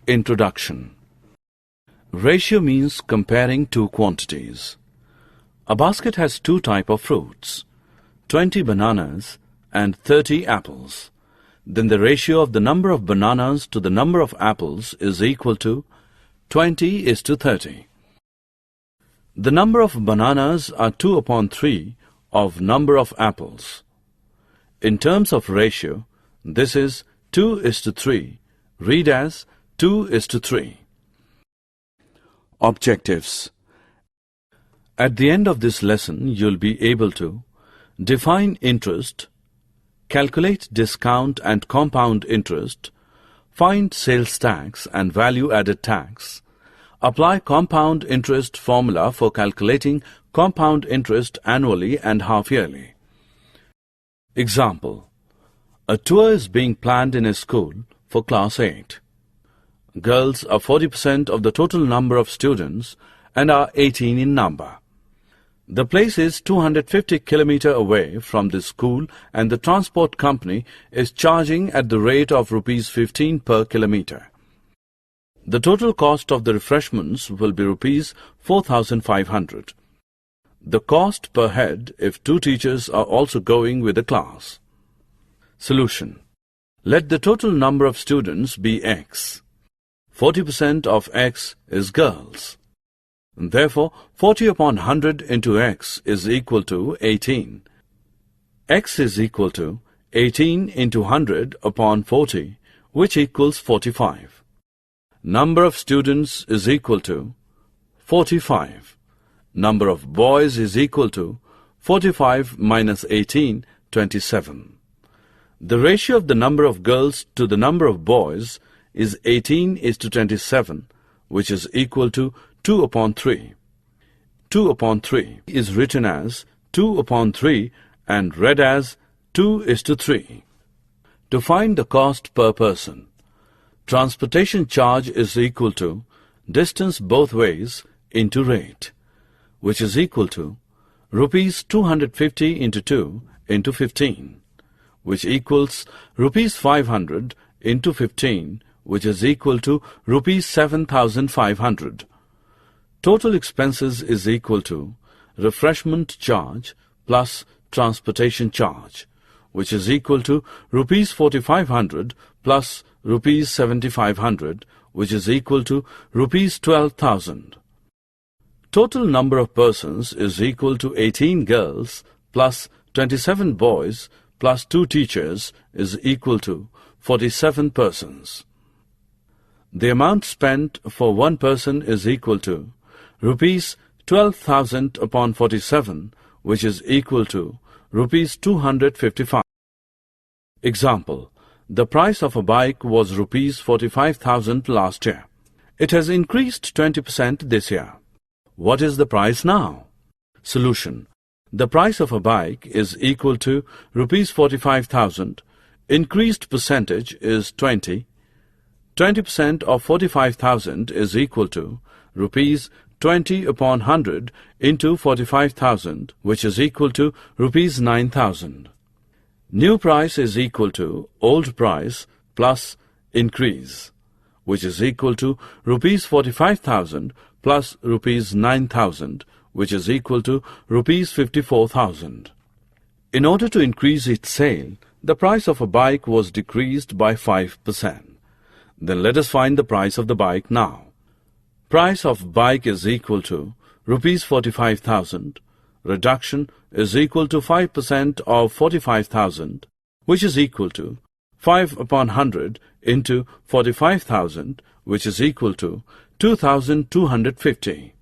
Introduction. Ratio means comparing two quantities. A basket has two types of fruits, 20 bananas and 30 apples. Then the ratio of the number of bananas to the number of apples is equal to 20:30. The number of bananas are 2 upon 3 of number of apples. In terms of ratio, this is 2:3, read as 2:3. Objectives. At the end of this lesson, you'll be able to define interest, calculate discount and compound interest, find sales tax and value-added tax, apply compound interest formula for calculating compound interest annually and half-yearly. Example. A tour is being planned in a school for Class 8. Girls are 40% of the total number of students and are 18 in number. The place is 250 km away from the school and the transport company is charging at the rate of rupees 15 per kilometer. The total cost of the refreshments will be rupees 4,500. The cost per head if 2 teachers are also going with the class. Solution. Let the total number of students be X. 40% of X is girls. Therefore, 40 upon 100 into X is equal to 18. X is equal to 18 into 100 upon 40, which equals 45. Number of students is equal to 45. Number of boys is equal to 45 minus 18, 27. The ratio of the number of girls to the number of boys is 18:27, which is equal to 2 upon 3. 2 upon 3 is written as 2 upon 3 and read as 2:3. To find the cost per person, transportation charge is equal to distance both ways into rate, which is equal to rupees 250 into 2 into 15, which equals rupees 500 into 15, which is equal to rupees 7,500. Total expenses is equal to refreshment charge plus transportation charge, which is equal to rupees 4,500 plus rupees 7,500, which is equal to rupees 12,000. Total number of persons is equal to 18 girls plus 27 boys plus 2 teachers is equal to 47 persons. The amount spent for one person is equal to rupees 12,000 upon 47, which is equal to rupees 255. Example. The price of a bike was rupees 45,000 last year. It has increased 20% this year. What is the price now? Solution. The price of a bike is equal to rupees 45,000. Increased percentage is 20. 20% of 45,000 is equal to rupees 20 upon 100 into 45,000, which is equal to rupees 9,000. New price is equal to old price plus increase, which is equal to rupees 45,000 plus rupees 9,000, which is equal to rupees 54,000. In order to increase its sale, the price of a bike was decreased by 5%. Then let us find the price of the bike now. Price of bike is equal to rupees 45,000. Reduction is equal to 5% of 45,000, which is equal to 5 upon 100 into 45,000, which is equal to 2,250.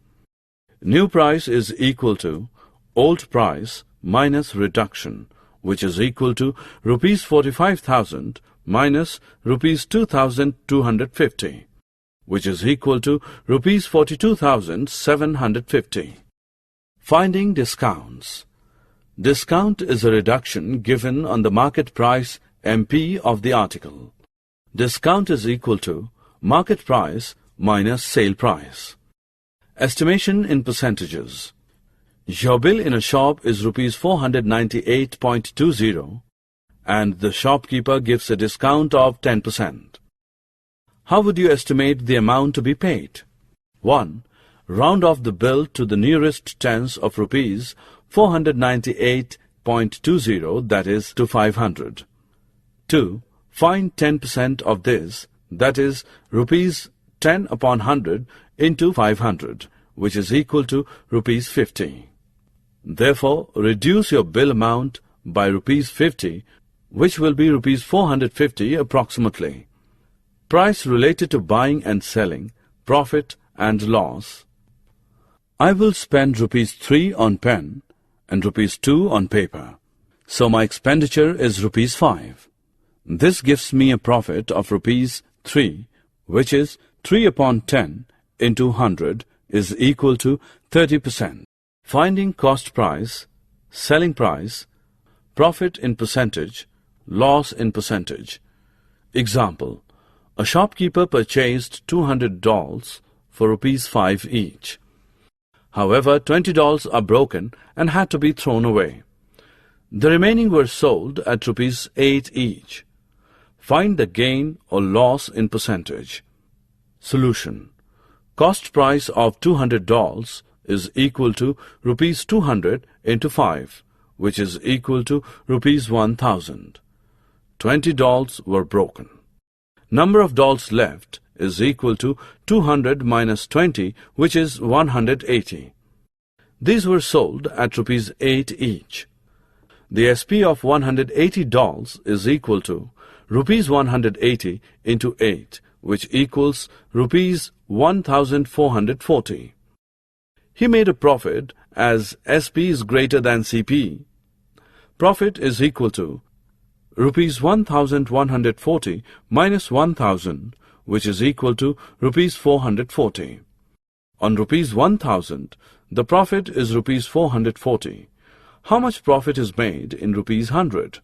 New price is equal to old price minus reduction, which is equal to rupees 45,000 minus rupees 2,250, which is equal to rupees 42,750. Finding discounts. Discount is a reduction given on the market price MP of the article. Discount is equal to market price minus sale price. Estimation in percentages. Your bill in a shop is rupees 498.20 and the shopkeeper gives a discount of 10%. How would you estimate the amount to be paid? 1. Round off the bill to the nearest tens of rupees 498.20, that is, to 500. 2. Find 10% of this, that is, rupees 10 upon 100 into 500, which is equal to rupees 50. Therefore, reduce your bill amount by rupees 50, which will be rupees 450 approximately. Price related to buying and selling, profit and loss. I will spend rupees 3 on pen and rupees 2 on paper. So my expenditure is rupees 5. This gives me a profit of rupees 3, which is 3 upon 10 into 100 is equal to 30%. Finding cost price, selling price, profit in percentage, loss in percentage. Example, a shopkeeper purchased 200 dolls for rupees 5 each. However, 20 dolls are broken and had to be thrown away. The remaining were sold at rupees 8 each. Find the gain or loss in percentage. Solution. Cost price of 200 dolls is equal to rupees 200 into 5, which is equal to rupees 1000. 20 dolls were broken. Number of dolls left is equal to 200 minus 20, which is 180. These were sold at rupees 8 each. The SP of 180 dolls is equal to rupees 180 into 8, which equals rupees 1440. He made a profit as SP is greater than CP. Profit is equal to rupees 1140 minus 1000, which is equal to rupees 440. On rupees 1000, the profit is rupees 440. How much profit is made in rupees 100?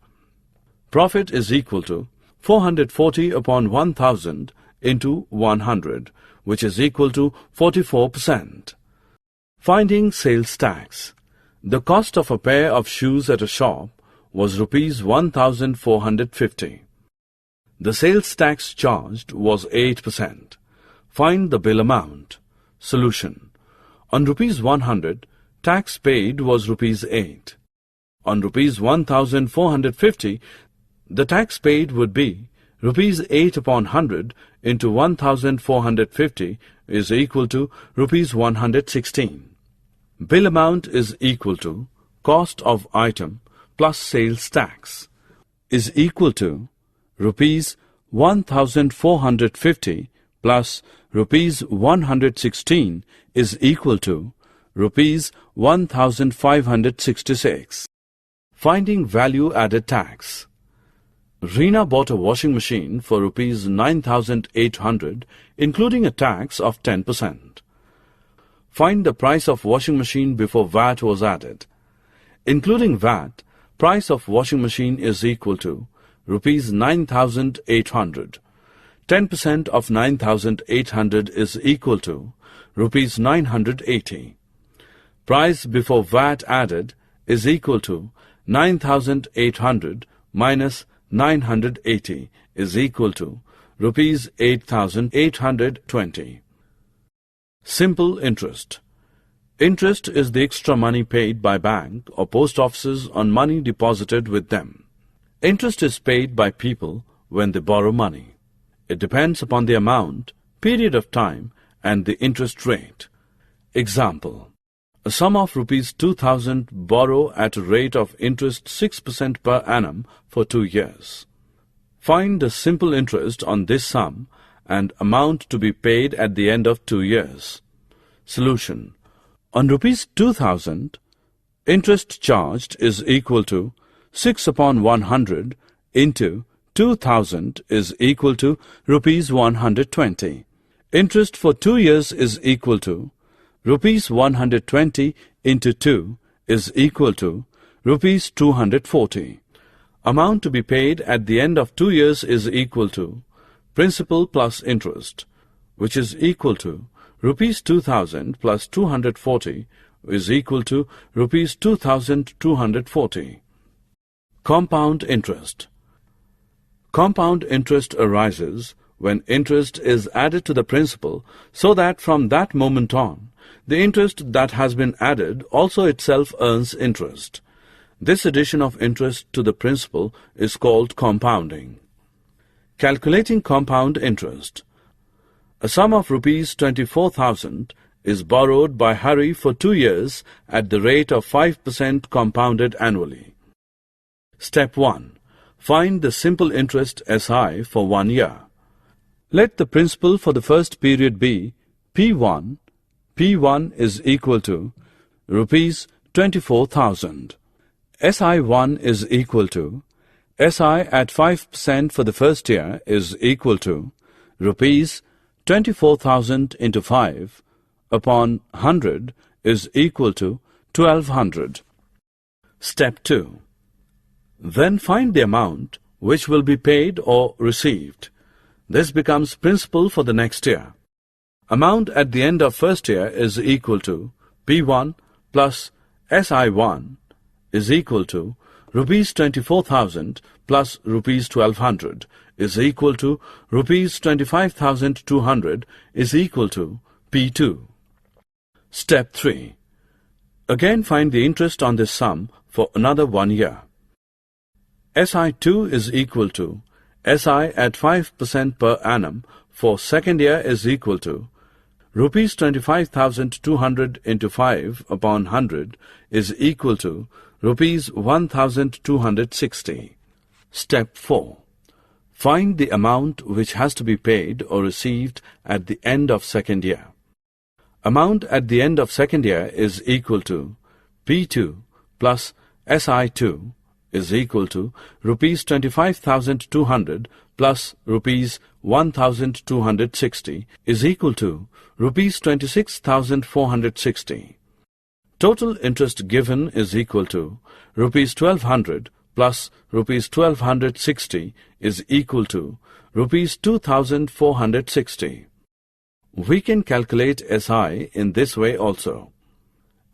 Profit is equal to 440 upon 1000 into 100, which is equal to 44%. Finding sales tax. The cost of a pair of shoes at a shop was rupees 1450. The sales tax charged was 8%. Find the bill amount. Solution. On rupees 100, tax paid was rupees 8. On rupees 1450, the tax paid would be rupees 8 upon 100 into 1450 is equal to rupees 116. Bill amount is equal to cost of item plus sales tax is equal to rupees 1450 plus rupees 116 is equal to rupees 1566. Finding value added tax. Reena bought a washing machine for rupees 9800, including a tax of 10%. Find the price of washing machine before VAT was added. Including VAT, price of washing machine is equal to rupees 9800. 10% of 9800 is equal to rupees 980. Price before VAT added is equal to 9800 minus 980 is equal to rupees 8820. Simple interest. Interest is the extra money paid by bank or post offices on money deposited with them. Interest is paid by people when they borrow money. It depends upon the amount, period of time, and the interest rate. Example. A sum of rupees 2000 borrow at a rate of interest 6% per annum for 2 years. Find the simple interest on this sum and amount to be paid at the end of 2 years. Solution. On rupees 2000, interest charged is equal to 6 upon 100 into 2000 is equal to rupees 120. Interest for 2 years is equal to rupees 120 into 2 is equal to rupees 240. Amount to be paid at the end of 2 years is equal to principal plus interest, which is equal to rupees 2000 plus 240 is equal to rupees 2240. Compound interest. Compound interest arises when interest is added to the principal, so that from that moment on, the interest that has been added also itself earns interest. This addition of interest to the principal is called compounding. Calculating compound interest. A sum of rupees 24,000 is borrowed by Hari for 2 years at the rate of 5% compounded annually. Step 1. Find the simple interest SI for 1 year. Let the principal for the first period be P1. P1 is equal to rupees 24,000. SI1 is equal to SI at 5% for the first year is equal to rupees 24,000 into 5 upon 100 is equal to 1200. Step 2. Then find the amount which will be paid or received. This becomes principal for the next year. Amount at the end of first year is equal to P1 plus SI1 is equal to rupees 24,000 plus rupees 1200 is equal to rupees 25,200 is equal to P2. Step 3. Again find the interest on this sum for another 1 year. SI2 is equal to SI at 5% per annum for second year is equal to rupees 25,200 into 5 upon 100 is equal to rupees 1,260. Step 4. Find the amount which has to be paid or received at the end of second year. Amount at the end of second year is equal to P2 plus SI2 is equal to rupees 25,200 plus rupees 1,260 is equal to rupees 26,460. Total interest given is equal to rupees 1,200 plus rupees 1,260 is equal to rupees 2,460. We can calculate SI in this way also.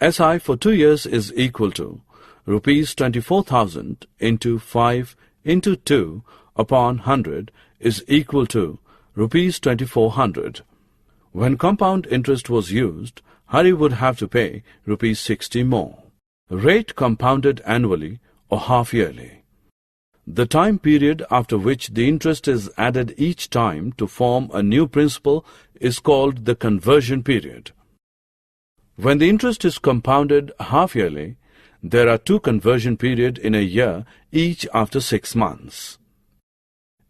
SI for 2 years is equal to rupees 24,000 into 5 into 2 upon 100 is equal to rupees 2,400. When compound interest was used, Hari would have to pay rupees 60 more. Rate compounded annually or half-yearly. The time period after which the interest is added each time to form a new principal is called the conversion period. When the interest is compounded half-yearly, there are 2 conversion periods in a year, each after 6 months.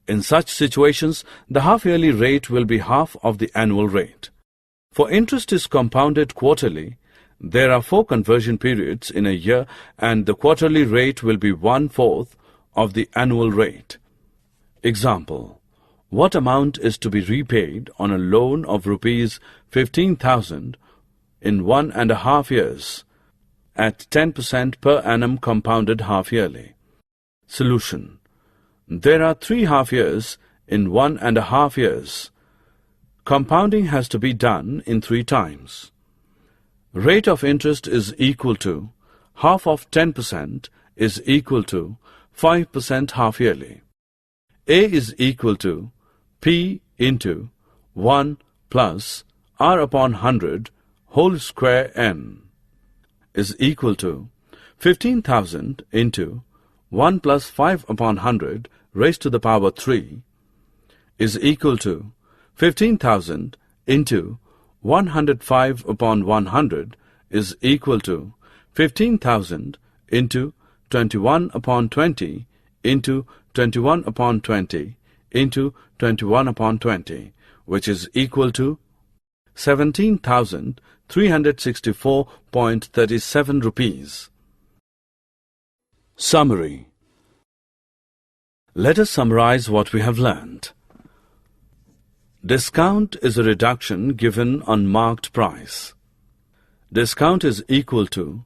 In such situations, the half-yearly rate will be half of the annual rate. For interest is compounded quarterly, there are 4 conversion periods in a year and the quarterly rate will be 1/4 of the annual rate. Example: what amount is to be repaid on a loan of rupees 15,000 in 1.5 years at 10% per annum compounded half-yearly? Solution: there are 3 half-years in 1.5 years. Compounding has to be done in 3 times. Rate of interest is equal to half of 10% is equal to 5% half-yearly. A is equal to P into 1 plus R upon 100 whole square n is equal to 15,000 into 1 plus 5 upon 100 raised to the power 3 is equal to 15,000 into 105 upon 100 is equal to 15,000 into 21 upon 20 into 21 upon 20 into 21 upon 20, which is equal to 17,364.37 rupees. Summary. Let us summarize what we have learned. Discount is a reduction given on marked price. Discount is equal to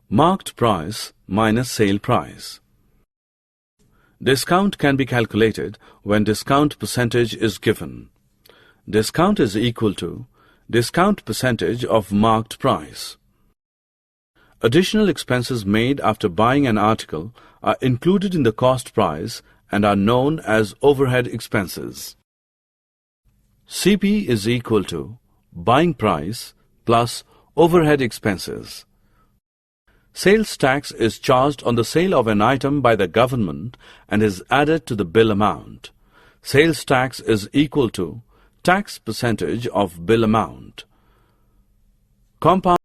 marked price minus sale price. Discount can be calculated when discount percentage is given. Discount is equal to discount percentage of marked price. Additional expenses made after buying an article are included in the cost price and are known as overhead expenses. CP is equal to buying price plus overhead expenses. Sales tax is charged on the sale of an item by the government and is added to the bill amount. Sales tax is equal to tax percentage of bill amount. Compound